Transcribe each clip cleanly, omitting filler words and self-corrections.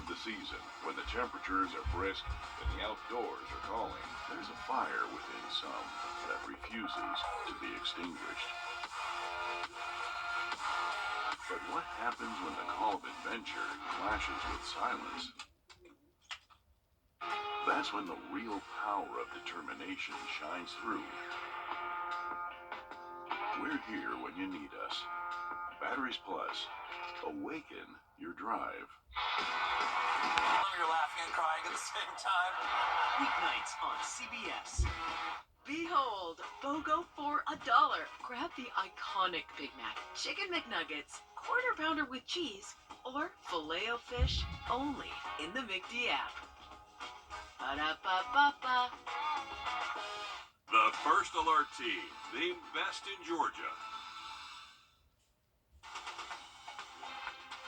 of the season, when the temperatures are brisk and the outdoors are calling, there's a fire within some that refuses to be extinguished. But what happens when the call of adventure clashes with silence? That's when the real power of determination shines through. We're here when you need us. Batteries Plus. Awaken your drive. You're laughing and crying at the same time. Weeknights on CBS. Behold, BOGO for $1. Grab the iconic Big Mac, Chicken McNuggets, Quarter Pounder with cheese, or Filet-O-Fish only in the McD app. Ba-da-ba-ba-ba. The First Alert team, the best in Georgia.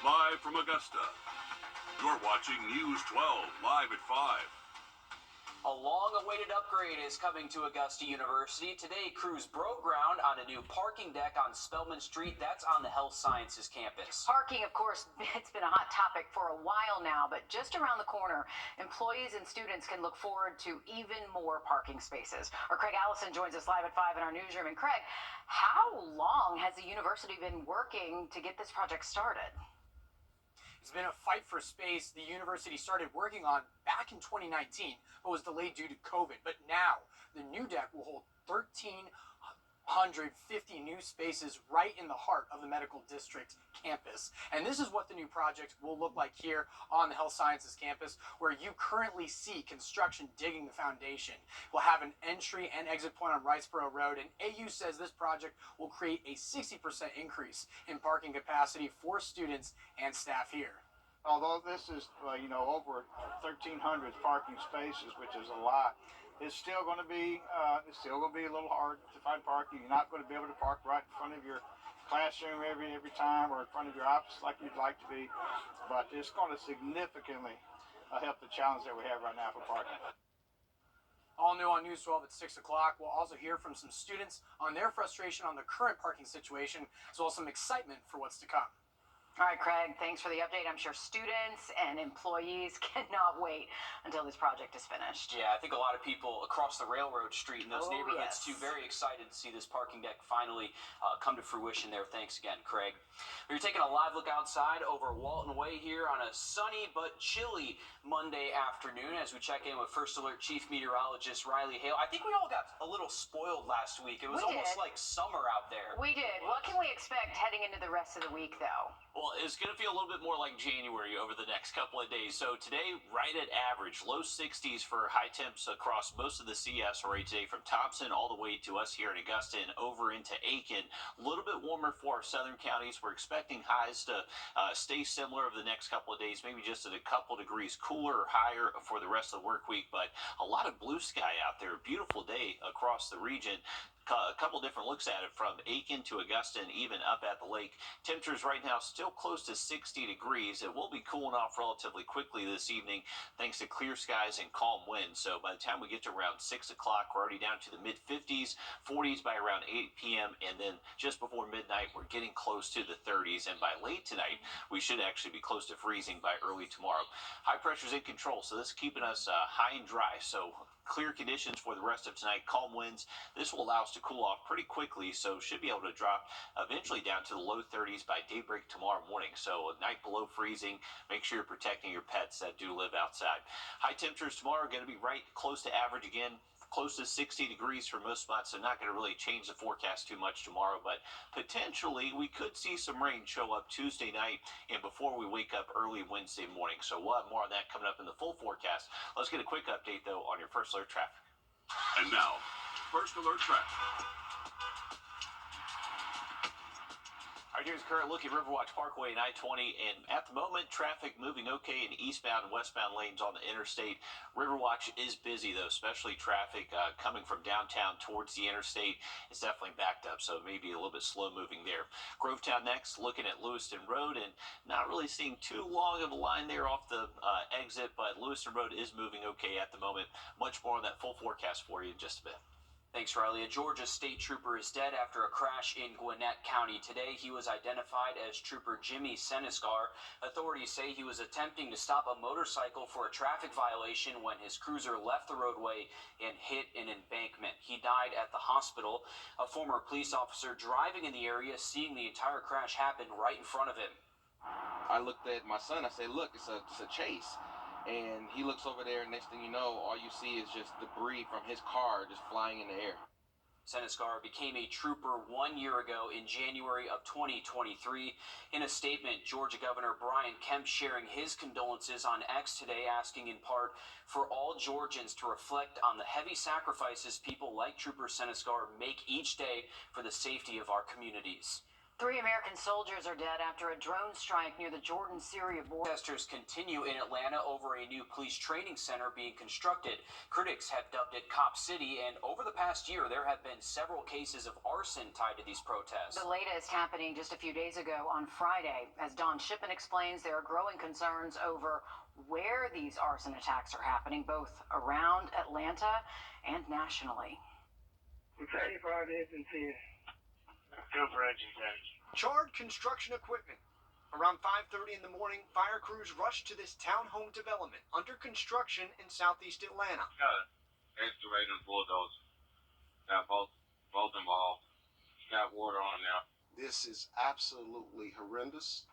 Live from Augusta, you're watching News 12, live at 5. A long-awaited upgrade is coming to Augusta University. Today, crews broke ground on a new parking deck on Spelman Street. That's on the Health Sciences campus. Parking, of course, it's been a hot topic for a while now, but just around the corner, employees and students can look forward to even more parking spaces. Our Craig Allison joins us live at 5 in our newsroom. And Craig, how long has the university been working to get this project started? It's been a fight for space the university started working on back in 2019, but was delayed due to COVID. But now, the new deck will hold 1,350 new spaces right in the heart of the medical district campus. And this is what the new project will look like here on the Health Sciences campus, where you currently see construction digging the foundation. We'll have an entry and exit point on Wrightsboro Road, and AU says this project will create a 60% increase in parking capacity for students and staff here. Although this is, over 1,300 parking spaces, which is a lot, it's still going to be a little hard to find parking. You're not going to be able to park right in front of your classroom every time, or in front of your office like you'd like to be. But it's going to significantly help the challenge that we have right now for parking. All new on News 12 at 6 o'clock. We'll also hear from some students on their frustration on the current parking situation, as well as some excitement for what's to come. All right, Craig, thanks for the update. I'm sure students and employees cannot wait until this project is finished. Yeah, I think a lot of people across the railroad street in those neighborhoods, yes, too, very excited to see this parking deck finally come to fruition there. Thanks again, Craig. We're taking a live look outside over Walton Way here on a sunny but chilly Monday afternoon as we check in with First Alert Chief Meteorologist Riley Hale. I think we all got a little spoiled last week. It was almost like summer out there. We did. What can we expect heading into the rest of the week, though? Well, it's going to feel a little bit more like January over the next couple of days. So today, right at average, low 60s for high temps across most of the CS already today, from Thompson all the way to us here in Augusta and over into Aiken. A little bit warmer for our southern counties. We're expecting highs to stay similar over the next couple of days, maybe just at a couple degrees cooler or higher for the rest of the work week. But a lot of blue sky out there. Beautiful day across the region. A couple different looks at it, from Aiken to Augusta and even up at the lake. Temperatures right now still close to 60 degrees. It will be cooling off relatively quickly this evening thanks to clear skies and calm winds. So by the time we get to around 6 o'clock, we're already down to the mid-50s, 40s by around 8 p.m. And then just before midnight, we're getting close to the 30s. And by late tonight, we should actually be close to freezing by early tomorrow. High pressure's in control, so this is keeping us high and dry. So clear conditions for the rest of tonight, calm winds. This will allow us to cool off pretty quickly, so should be able to drop eventually down to the low 30s by daybreak tomorrow morning. So a night below freezing. Make sure you're protecting your pets that do live outside. High temperatures tomorrow are going to be right close to average again. Close to 60 degrees for most spots, so not going to really change the forecast too much tomorrow, but potentially we could see some rain show up Tuesday night and before we wake up early Wednesday morning. So we'll have more on that coming up in the full forecast. Let's get a quick update, though, on your First Alert traffic. And now, First Alert traffic. All right, here's a current look at Riverwatch Parkway and I-20, and at the moment, traffic moving okay in eastbound and westbound lanes on the interstate. Riverwatch is busy, though, especially traffic coming from downtown towards the interstate. It's definitely backed up, so maybe a little bit slow moving there. Grovetown next, looking at Lewiston Road, and not really seeing too long of a line there off the exit, but Lewiston Road is moving okay at the moment. Much more on that full forecast for you in just a bit. Thanks, Riley. A Georgia state trooper is dead after a crash in Gwinnett County. Today, he was identified as Trooper Jimmy Senescar. Authorities say he was attempting to stop a motorcycle for a traffic violation when his cruiser left the roadway and hit an embankment. He died at the hospital. A former police officer driving in the area, seeing the entire crash happen right in front of him. I looked at my son. I said, look, it's a chase. And he looks over there, and next thing you know, all you see is just debris from his car just flying in the air. Senescar became a trooper 1 year ago in January of 2023. In a statement, Georgia Governor Brian Kemp sharing his condolences on X today, asking in part for all Georgians to reflect on the heavy sacrifices people like Trooper Senescar make each day for the safety of our communities. 3 American soldiers are dead after a drone strike near the Jordan-Syria border. Protesters continue in Atlanta over a new police training center being constructed. Critics have dubbed it Cop City, and over the past year, there have been several cases of arson tied to these protests. The latest happening just a few days ago on Friday. As Don Shippen explains, there are growing concerns over where these arson attacks are happening, both around Atlanta and nationally. Charred construction equipment. Around 5:30 in the morning, fire crews rushed to this townhome development under construction in southeast Atlanta. Got an excavator and bulldozer. Got both involved. Got water on them now. This is absolutely horrendous,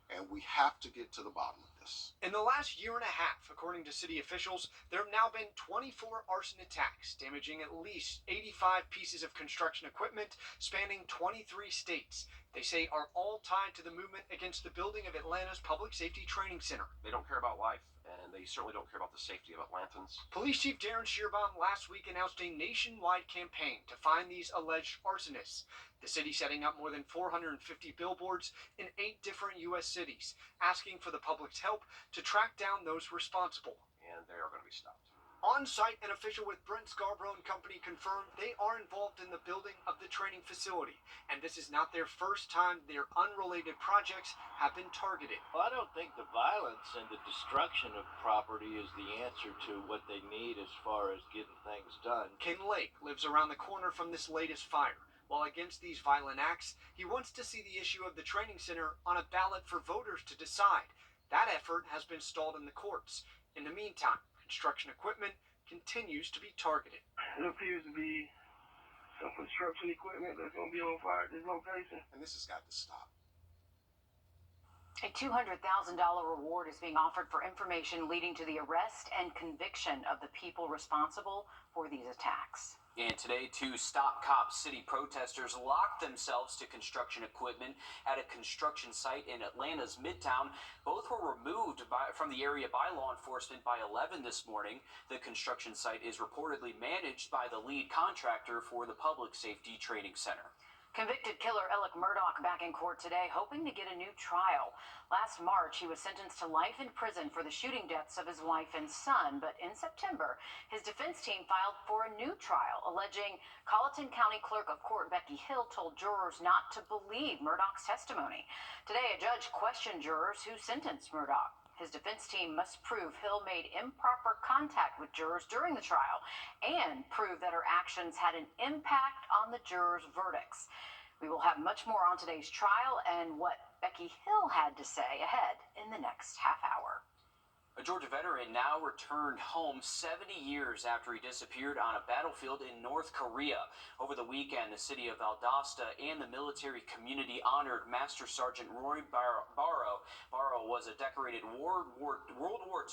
and we have to get to the bottom of this. In the last year and a half, according to city officials, there have now been 24 arson attacks, damaging at least 85 pieces of construction equipment spanning 23 states. They say are all tied to the movement against the building of Atlanta's Public Safety Training Center. They don't care about life, and they certainly don't care about the safety of Atlantans. Police Chief Darren Shearbaum last week announced a nationwide campaign to find these alleged arsonists. The city setting up more than 450 billboards in 8 different U.S. cities, asking for the public's help to track down those responsible. And they are going to be stopped. On site, an official with Brent Scarborough and Company confirmed they are involved in the building of the training facility, and this is not their first time their unrelated projects have been targeted. Well, I don't think the violence and the destruction of property is the answer to what they need as far as getting things done. Ken Lake lives around the corner from this latest fire. While against these violent acts, he wants to see the issue of the training center on a ballot for voters to decide. That effort has been stalled in the courts. In the meantime, construction equipment continues to be targeted. It appears to be some construction equipment that's going to be on fire at this location. And this has got to stop. A $200,000 reward is being offered for information leading to the arrest and conviction of the people responsible for these attacks. And today, 2 Stop Cop City protesters locked themselves to construction equipment at a construction site in Atlanta's Midtown. Both were removed from the area by law enforcement by 11 this morning. The construction site is reportedly managed by the lead contractor for the Public Safety Training Center. Convicted killer Alec Murdaugh back in court today, hoping to get a new trial. Last March, he was sentenced to life in prison for the shooting deaths of his wife and son, but in September, his defense team filed for a new trial, alleging Colleton County Clerk of Court Becky Hill told jurors not to believe Murdaugh's testimony. Today, a judge questioned jurors who sentenced Murdaugh. His defense team must prove Hill made improper contact with jurors during the trial and prove that her actions had an impact on the jurors' verdicts. We will have much more on today's trial and what Becky Hill had to say ahead in the next half hour. A Georgia veteran now returned home 70 years after he disappeared on a battlefield in North Korea. Over the weekend, the city of Valdosta and the military community honored Master Sergeant Roy Barrow. Barrow was a decorated World War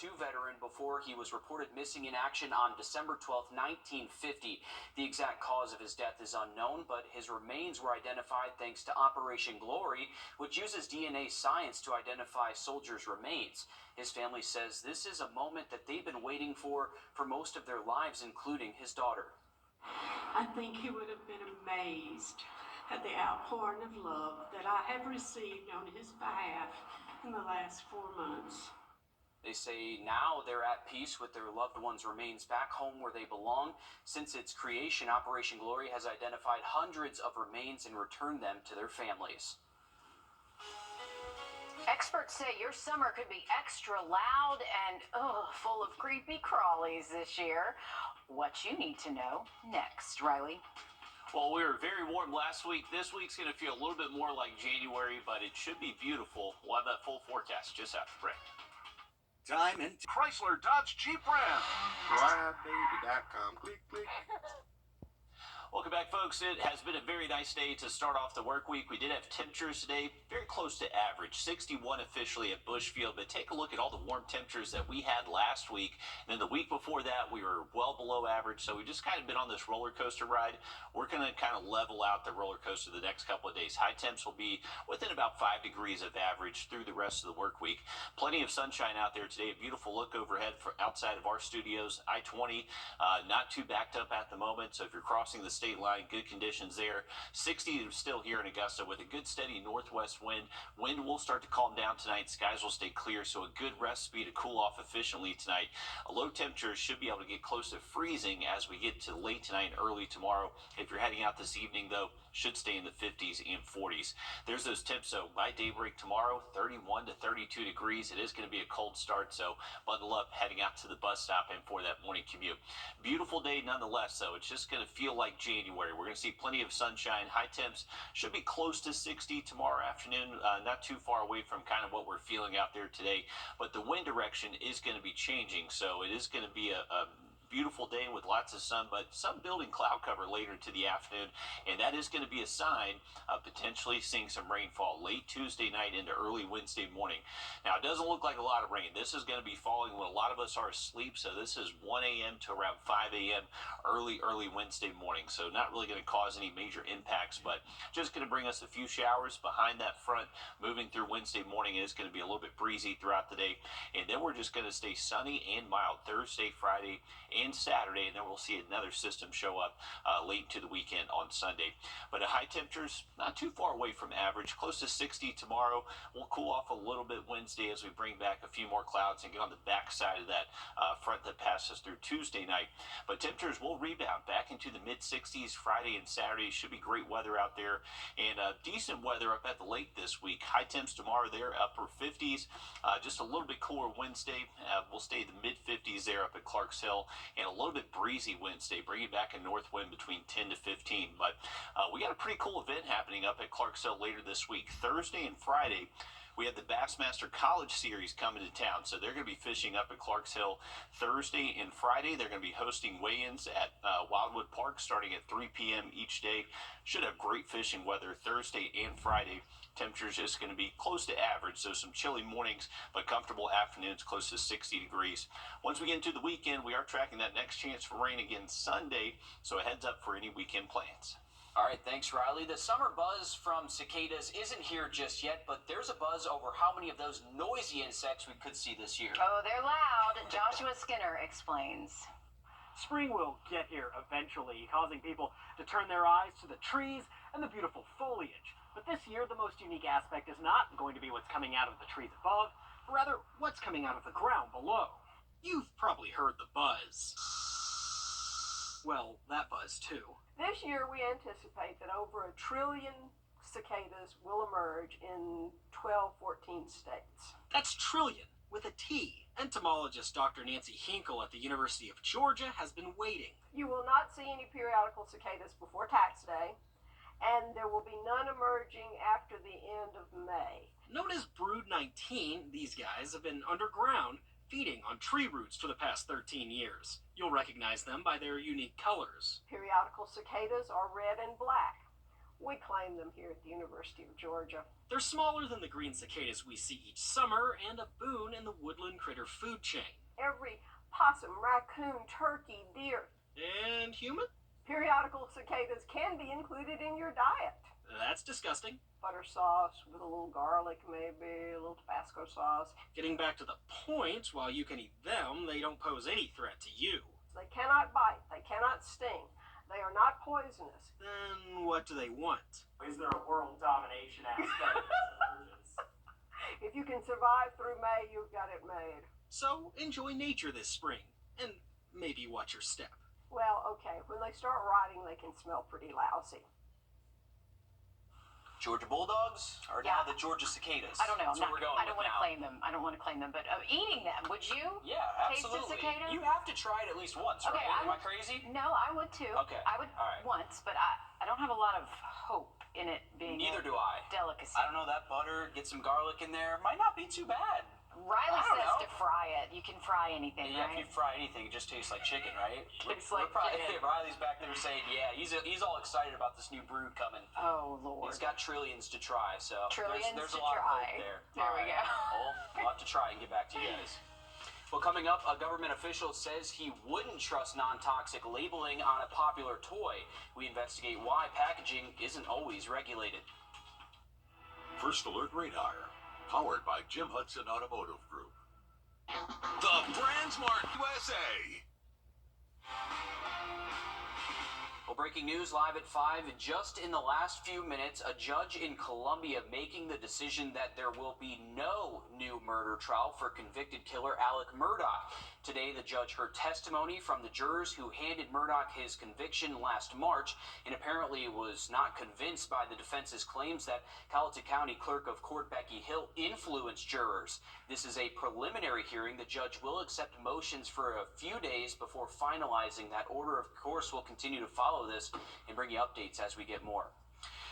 II veteran before he was reported missing in action on December 12, 1950. The exact cause of his death is unknown, but his remains were identified thanks to Operation Glory, which uses DNA science to identify soldiers' remains. His family says this is a moment that they've been waiting for most of their lives, including his daughter. I think he would have been amazed at the outpouring of love that I have received on his behalf in the last 4 months. They say now they're at peace with their loved ones' remains back home where they belong. Since its creation, Operation Glory has identified hundreds of remains and returned them to their families. Experts say your summer could be extra loud and full of creepy crawlies this year. What you need to know next, Riley. Well, we were very warm last week. This week's going to feel a little bit more like January, but it should be beautiful. We'll have that full forecast just after break. Time and Chrysler Dodge Jeep Ram. Ridebaby.com. Click, click. Welcome back, folks. It has been a very nice day to start off the work week. We did have temperatures today, very close to average, 61 officially at Bushfield. But take a look at all the warm temperatures that we had last week. And then the week before that, we were well below average. So we just kind of been on this roller coaster ride. We're going to kind of level out the roller coaster the next couple of days. High temps will be within about 5 degrees of average through the rest of the work week. Plenty of sunshine out there today. A beautiful look overhead outside of our studios. I-20, not too backed up at the moment. So if you're crossing the state line, good conditions there. 60 still here in Augusta with a good steady northwest wind. Wind will start to calm down tonight. Skies will stay clear, so a good rest speed to cool off efficiently tonight. A low temperature should be able to get close to freezing as we get to late tonight and early tomorrow. If you're heading out this evening, though, should stay in the 50s and 40s. There's those temps, so by daybreak tomorrow, 31 to 32 degrees. It is going to be a cold start, so bundle up heading out to the bus stop and for that morning commute. Beautiful day nonetheless, though. It's just going to feel like January. We're going to see plenty of sunshine. High temps should be close to 60 tomorrow afternoon, not too far away from kind of what we're feeling out there today. But the wind direction is going to be changing, so it is going to be a beautiful day with lots of sun, but some building cloud cover later into the afternoon, and that is going to be a sign of potentially seeing some rainfall late Tuesday night into early Wednesday morning. Now, it doesn't look like a lot of rain. This is going to be falling when a lot of us are asleep, so this is 1 a.m. to around 5 a.m. early Wednesday morning, so not really going to cause any major impacts, but just going to bring us a few showers behind that front. Moving through Wednesday morning, it is going to be a little bit breezy throughout the day, and then we're just going to stay sunny and mild Thursday, Friday, and Saturday, and then we'll see another system show up late into the weekend on Sunday. But high temperatures not too far away from average, close to 60 tomorrow. We'll cool off a little bit Wednesday as we bring back a few more clouds and get on the back side of that front that passes through Tuesday night. But temperatures will rebound back into the mid-60s Friday and Saturday. Should be great weather out there, and decent weather up at the lake this week. High temps tomorrow there, upper 50s. Just a little bit cooler Wednesday. We'll stay the mid-50s there up at Clarks Hill, and a little bit breezy Wednesday, bringing back a north wind between 10 to 15. But we got a pretty cool event happening up at Clarks Hill later this week. Thursday and Friday, we have the Bassmaster College Series coming to town, so they're going to be fishing up at Clarks Hill Thursday and Friday. They're going to be hosting weigh-ins at Wildwood Park starting at 3 p.m. each day. Should have great fishing weather Thursday and Friday. Temperatures just going to be close to average, so some chilly mornings, but comfortable afternoons close to 60 degrees. Once we get into the weekend, we are tracking that next chance for rain again Sunday, so a heads up for any weekend plans. All right, thanks, Riley. The summer buzz from cicadas isn't here just yet, but there's a buzz over how many of those noisy insects we could see this year. Oh, they're loud. Joshua Skinner explains. Spring will get here eventually, causing people to turn their eyes to the trees and the beautiful foliage. But this year, the most unique aspect is not going to be what's coming out of the trees above, but rather what's coming out of the ground below. You've probably heard the buzz. Well, that buzz too. This year, we anticipate that over 1 trillion cicadas will emerge in 12, 14 states. That's trillion with a T. Entomologist Dr. Nancy Hinkle at the University of Georgia has been waiting. You will not see any periodical cicadas before tax day, and there will be none emerging after the end of May. Known as Brood 19, these guys have been underground, feeding on tree roots for the past 13 years. You'll recognize them by their unique colors. Periodical cicadas are red and black. We claim them here at the University of Georgia. They're smaller than the green cicadas we see each summer and a boon in the woodland critter food chain. Every possum, raccoon, turkey, deer, and human? Periodical cicadas can be included in your diet. That's disgusting. Butter sauce with a little garlic, maybe a little Tabasco sauce. Getting back to the point, while you can eat them, they don't pose any threat to you. They cannot bite. They cannot sting. They are not poisonous. Then what do they want? Is there a world domination aspect? If you can survive through May, you've got it made. So enjoy nature this spring, and maybe watch your step. Well, okay, when they start rotting, they can smell pretty lousy. Georgia Bulldogs or now the Georgia Cicadas? I don't know. That's where we're going I don't with want to now. claim them. I don't want to claim them, but eating them, would you? Yeah, Taste a absolutely. cicada? You have to try it at least once, Okay, right? Am I would- crazy? No, I would too. Okay. I would All right. once, but I don't have a lot of hope in it being Neither a do I. delicacy. I don't know, that butter, get some garlic in there, might not be too bad. Riley I don't says know. to fry it. You can fry anything, Yeah, right? if you fry anything, it just tastes like chicken, right? Tastes like chicken. Riley's back there saying, yeah, he's all excited about this new brew coming. Oh, Lord. He's got trillions to try, so Trillions there's to a lot of try. hope there. There All we right. go. Well, we'll have to try and get back to you guys. Well, coming up, a government official says he wouldn't trust non-toxic labeling on a popular toy. We investigate why packaging isn't always regulated. First Alert Radar, powered by Jim Hudson Automotive Group. The BrandSmart USA. Well, breaking news live at 5. Just in the last few minutes, a judge in Colombia making the decision that there will be no new murder trial for convicted killer Alec Murdaugh. Today, the judge heard testimony from the jurors who handed Murdaugh his conviction last March and apparently was not convinced by the defense's claims that Colleton County Clerk of Court Becky Hill influenced jurors. This is a preliminary hearing. The judge will accept motions for a few days before finalizing that order. Of course, we'll continue to follow this and bring you updates as we get more.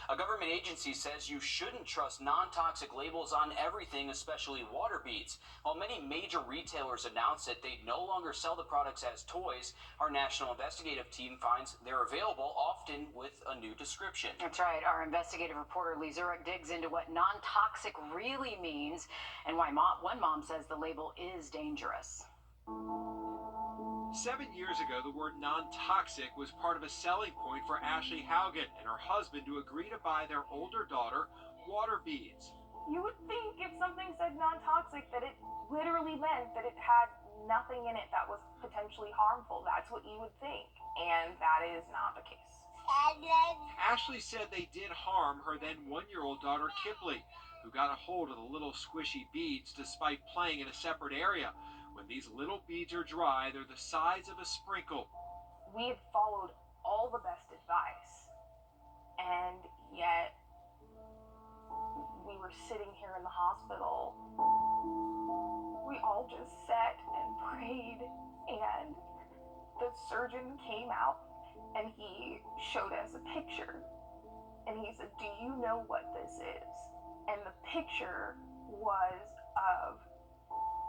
A government agency says you shouldn't trust non-toxic labels on everything, especially water beads. While many major retailers announced that they no longer sell the products as toys, our national investigative team finds they're available, often with a new description. That's right. Our investigative reporter Lee Zurich digs into what non-toxic really means and why one mom says the label is dangerous. 7 years ago, the word non-toxic was part of a selling point for Ashley Haugen and her husband to agree to buy their older daughter water beads. You would think if something said non-toxic that it literally meant that it had nothing in it that was potentially harmful. That's what you would think, and that is not the case. Ashley said they did harm her then one-year-old daughter Kipley, who got a hold of the little squishy beads despite playing in a separate area. When these little beads are dry, they're the size of a sprinkle. We had followed all the best advice, and yet we were sitting here in the hospital. We all just sat and prayed, and the surgeon came out and he showed us a picture, and he said, "Do you know what this is?" And the picture was of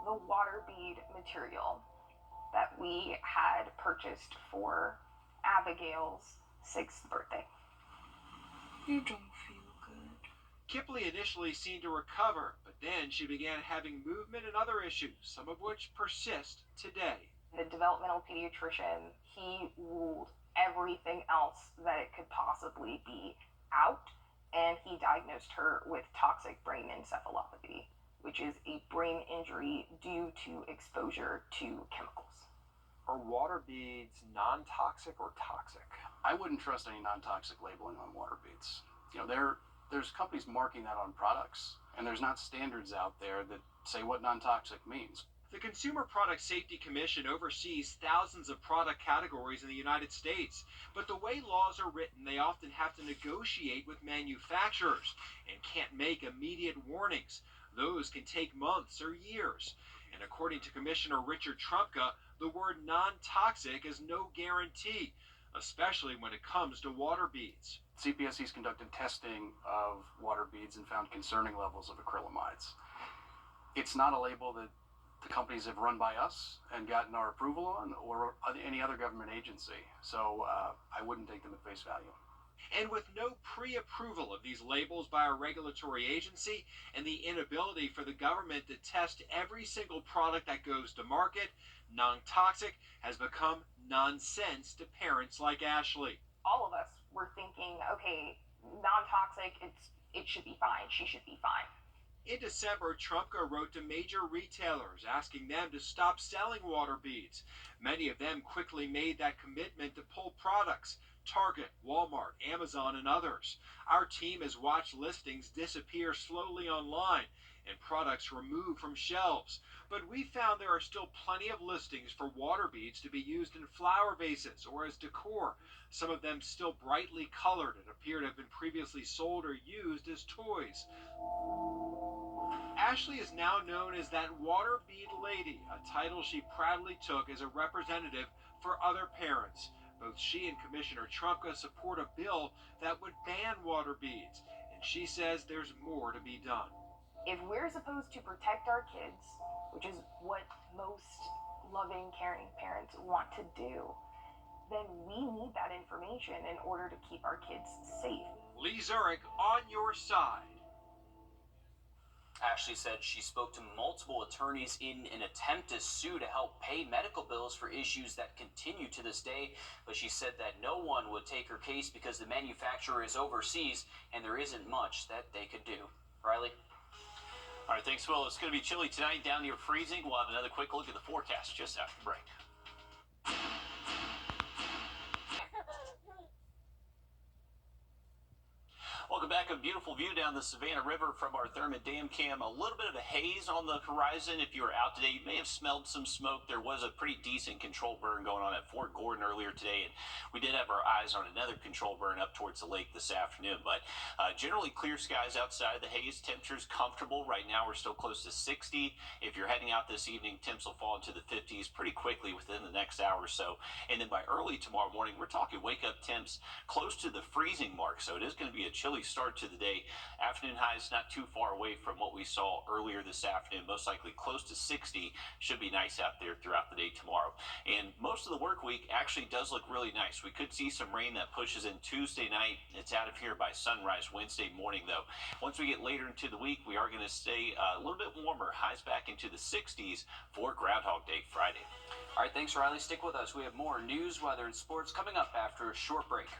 the water bead material that we had purchased for Abigail's 6th birthday. You don't feel good. Kipley initially seemed to recover, but then she began having movement and other issues, some of which persist today. The developmental pediatrician, he ruled everything else that it could possibly be out, and he diagnosed her with toxic brain encephalopathy, which is a brain injury due to exposure to chemicals. Are water beads non-toxic or toxic? I wouldn't trust any non-toxic labeling on water beads. You know, there's companies marking that on products, and there's not standards out there that say what non-toxic means. The Consumer Product Safety Commission oversees thousands of product categories in the United States, but the way laws are written, they often have to negotiate with manufacturers and can't make immediate warnings. Those can take months or years. And according to Commissioner Richard Trumka, the word non-toxic is no guarantee, especially when it comes to water beads. CPSC's conducted testing of water beads and found concerning levels of acrylamides. It's not a label that the companies have run by us and gotten our approval on, or any other government agency. So I wouldn't take them at face value. And with no pre-approval of these labels by a regulatory agency and the inability for the government to test every single product that goes to market, non-toxic has become nonsense to parents like Ashley. All of us were thinking, okay, non-toxic, it should be fine, she should be fine. In December, Trumka wrote to major retailers asking them to stop selling water beads. Many of them quickly made that commitment to pull products. Target, Walmart, Amazon, and others. Our team has watched listings disappear slowly online and products removed from shelves. But we found there are still plenty of listings for water beads to be used in flower vases or as decor, some of them still brightly colored and appear to have been previously sold or used as toys. Ashley is now known as that water bead lady, a title she proudly took as a representative for other parents. Both she and Commissioner Trumka support a bill that would ban water beads, and she says there's more to be done. If we're supposed to protect our kids, which is what most loving, caring parents want to do, then we need that information in order to keep our kids safe. Lee Zurich on your side. Ashley said she spoke to multiple attorneys in an attempt to sue to help pay medical bills for issues that continue to this day, but she said that no one would take her case because the manufacturer is overseas and there isn't much that they could do. Riley? All right, thanks, Will. It's going to be chilly tonight, down near freezing. We'll have another quick look at the forecast just after the break. Welcome back. A beautiful view down the Savannah River from our Thurman Dam cam. A little bit of a haze on the horizon. If you were out today, you may have smelled some smoke. There was a pretty decent control burn going on at Fort Gordon earlier today, and we did have our eyes on another control burn up towards the lake this afternoon. But generally clear skies outside of the haze. Temperatures comfortable. Right now we're still close to 60. If you're heading out this evening, temps will fall into the 50s pretty quickly within the next hour or so. And then by early tomorrow morning, we're talking wake-up temps close to the freezing mark. So it is going to be a chilly start to the day. Afternoon highs not too far away from what we saw earlier this afternoon, most likely close to 60. Should be nice out there throughout the day tomorrow. And most of the work week actually does look really nice. We could see some rain that pushes in Tuesday night. It's out of here by sunrise Wednesday morning, though. Once we get later into the week, we are going to stay a little bit warmer, highs back into the 60s for Groundhog Day Friday. All right, thanks, Riley. Stick with us. We have more news, weather, and sports coming up after a short break.